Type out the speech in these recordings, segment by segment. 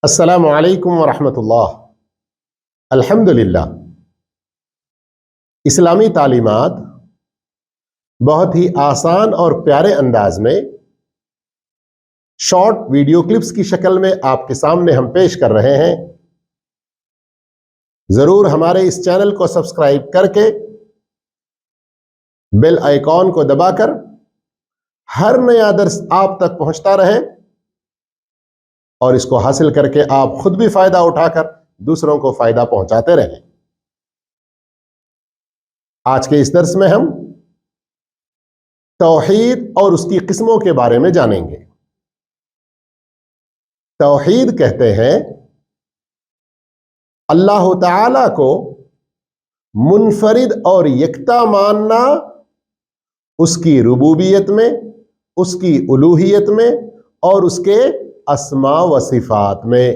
السلام علیکم ورحمۃ اللہ۔ الحمدللہ، اسلامی تعلیمات بہت ہی آسان اور پیارے انداز میں شارٹ ویڈیو کلپس کی شکل میں آپ کے سامنے ہم پیش کر رہے ہیں۔ ضرور ہمارے اس چینل کو سبسکرائب کر کے بیل آئیکن کو دبا کر ہر نیا درس آپ تک پہنچتا رہے اور اس کو حاصل کر کے آپ خود بھی فائدہ اٹھا کر دوسروں کو فائدہ پہنچاتے رہیں۔ آج کے اس درس میں ہم توحید اور اس کی قسموں کے بارے میں جانیں گے۔ توحید کہتے ہیں اللہ تعالی کو منفرد اور یکتا ماننا، اس کی ربوبیت میں، اس کی الوہیت میں اور اس کے اسماء و صفات میں۔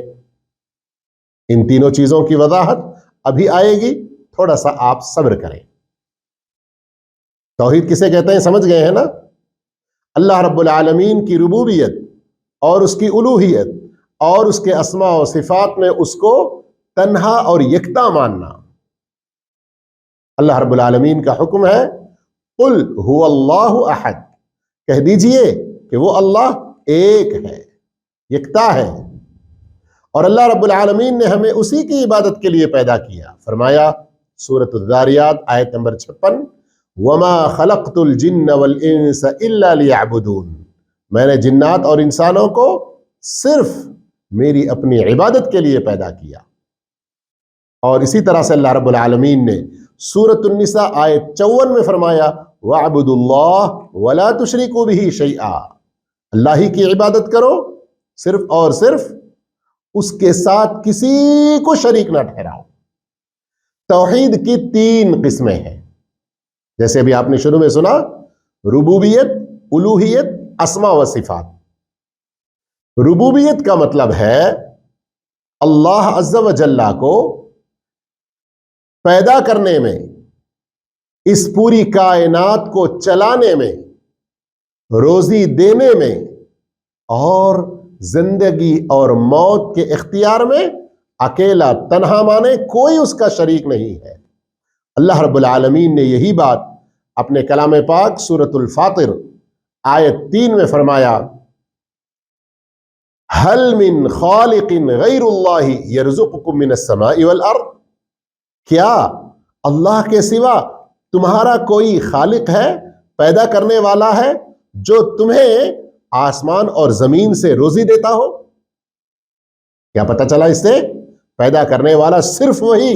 ان تینوں چیزوں کی وضاحت ابھی آئے گی، تھوڑا سا آپ صبر کریں۔ توحید کسے کہتے ہیں سمجھ گئے ہیں نا؟ اللہ رب العالمین کی ربوبیت اور اس کی الوہیت اور اس کے اسماء و صفات میں اس کو تنہا اور یکتا ماننا۔ اللہ رب العالمین کا حکم ہے قل هو اللہ احد، کہہ دیجئے کہ وہ اللہ ایک ہے، یکتا ہے، اور اللہ رب العالمین نے ہمیں اسی کی عبادت کے لیے پیدا کیا۔ فرمایا سورۃ الذاریات آیت نمبر 56، وَمَا خَلَقْتُ الْجِنَّ وَالْإِنسَ إِلَّا لِيَعْبُدُونَ، میں نے جنات اور انسانوں کو صرف میری اپنی عبادت کے لیے پیدا کیا۔ اور اسی طرح سے اللہ رب العالمین نے سورۃ النساء آیت 54 میں فرمایا وَاعْبُدُوا اللَّهَ وَلَا تُشْرِكُوا بِهِ شَيْئًا، اللہ ہی کی عبادت کرو، صرف اور صرف اس کے ساتھ کسی کو شریک نہ ٹھہراؤ۔ توحید کی تین قسمیں ہیں، جیسے ابھی آپ نے شروع میں سنا، ربوبیت، الوہیت، اسماء و صفات۔ ربوبیت کا مطلب ہے اللہ عز و جل کو پیدا کرنے میں، اس پوری کائنات کو چلانے میں، روزی دینے میں اور زندگی اور موت کے اختیار میں اکیلا تنہا مانے، کوئی اس کا شریک نہیں ہے۔ اللہ رب العالمین نے یہی بات اپنے کلام پاک سورۃ الفاطر آیت 3 میں فرمایا هل من خالق غیر اللہ یرزقکم من السماء والارض، کیا اللہ کے سوا تمہارا کوئی خالق ہے، پیدا کرنے والا ہے، جو تمہیں آسمان اور زمین سے روزی دیتا ہو؟ کیا پتہ چلا اس سے؟ پیدا کرنے والا صرف وہی،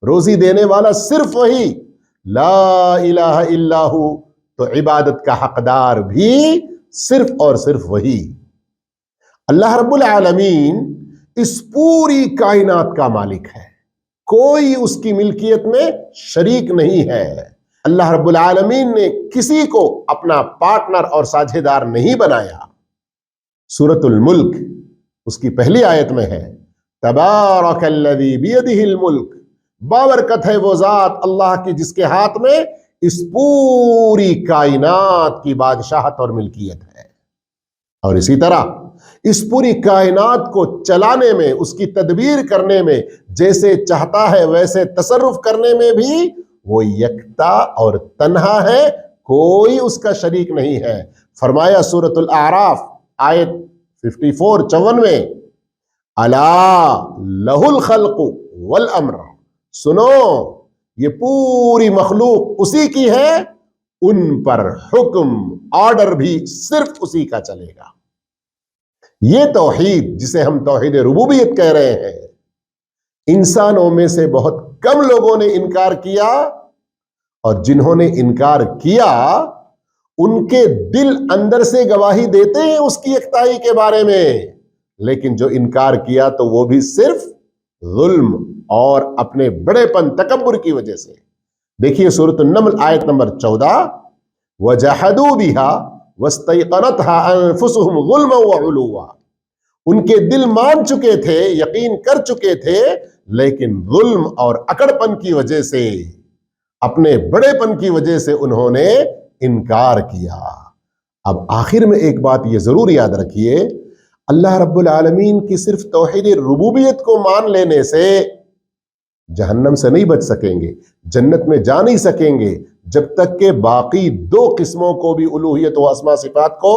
روزی دینے والا صرف وہی، لا الہ الا ہو، تو عبادت کا حقدار بھی صرف اور صرف وہی۔ اللہ رب العالمین اس پوری کائنات کا مالک ہے، کوئی اس کی ملکیت میں شریک نہیں ہے۔ اللہ رب العالمین نے کسی کو اپنا پارٹنر اور ساجھیدار نہیں بنایا۔ سورۃ الملک اس کی پہلی آیت میں ہے تبارک الذی بیدہ الملک، بابرکت ہے وہ ذات اللہ کی جس کے ہاتھ میں اس پوری کائنات کی بادشاہت اور ملکیت ہے۔ اور اسی طرح اس پوری کائنات کو چلانے میں، اس کی تدبیر کرنے میں، جیسے چاہتا ہے ویسے تصرف کرنے میں بھی وہ یکتا اور تنہا ہے، کوئی اس کا شریک نہیں ہے۔ فرمایا سورۃ الاعراف آیت 54 میں الا لہ الخلق والامر، سنو یہ پوری مخلوق اسی کی ہے، ان پر حکم، آرڈر بھی صرف اسی کا چلے گا۔ یہ توحید جسے ہم توحید ربوبیت کہہ رہے ہیں، انسانوں میں سے بہت کم لوگوں نے انکار کیا، اور جنہوں نے انکار کیا ان کے دل اندر سے گواہی دیتے ہیں اس کی یکتائی کے بارے میں، لیکن جو انکار کیا تو وہ بھی صرف ظلم اور اپنے بڑے پن، تکبر کی وجہ سے۔ دیکھیے سورۃ النمل آیت نمبر 14، وَجَحَدُوا بِهَا وَاسْتَيْقَنَتْهَا أَنفُسُهُمْ ظُلْمًا وَعُلُوًّا، ان کے دل مان چکے تھے، یقین کر چکے تھے، لیکن ظلم اور اکڑپن کی وجہ سے، اپنے بڑے پن کی وجہ سے انہوں نے انکار کیا۔ اب آخر میں ایک بات یہ ضرور یاد رکھیے، اللہ رب العالمین کی صرف توحید ربوبیت کو مان لینے سے جہنم سے نہیں بچ سکیں گے، جنت میں جا نہیں سکیں گے، جب تک کہ باقی دو قسموں کو بھی الوہیت و اسماء صفات کو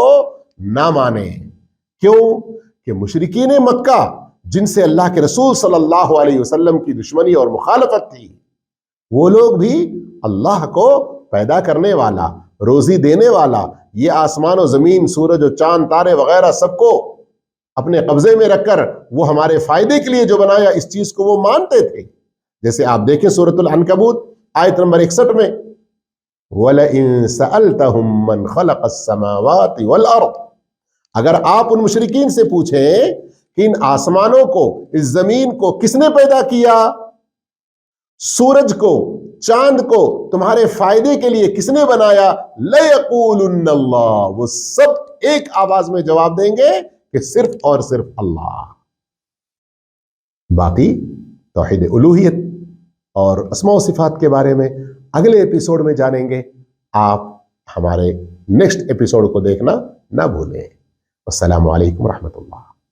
نہ مانیں۔ کیوں کہ مشرکین مکہ جن سے اللہ کے رسول صلی اللہ علیہ وسلم کی دشمنی اور مخالفت تھی، وہ لوگ بھی اللہ کو پیدا کرنے والا، روزی دینے والا، یہ آسمان و زمین، سورج و چاند، تارے وغیرہ سب کو اپنے قبضے میں رکھ کر وہ ہمارے فائدے کے لیے جو بنایا، اس چیز کو وہ مانتے تھے۔ جیسے آپ دیکھیں سورۃ العنکبوت آیت نمبر 61 میں، وَلَئِن سَأَلْتَهُم مَّنْ خَلَقَ السَّمَاوَاتِ وَالْأَرْضِ، اگر آپ ان مشرکین سے پوچھیں کہ ان آسمانوں کو، اس زمین کو کس نے پیدا کیا، سورج کو، چاند کو تمہارے فائدے کے لیے کس نے بنایا، لَيَقُولُنَّ اللَّهُ، وہ سب ایک آواز میں جواب دیں گے کہ صرف اور صرف اللہ۔ باقی توحید الوہیت اور اسماء و صفات کے بارے میں اگلے ایپیسوڈ میں جانیں گے۔ آپ ہمارے نیکسٹ ایپیسوڈ کو دیکھنا نہ بھولیں۔ السلام علیکم ورحمۃ اللہ۔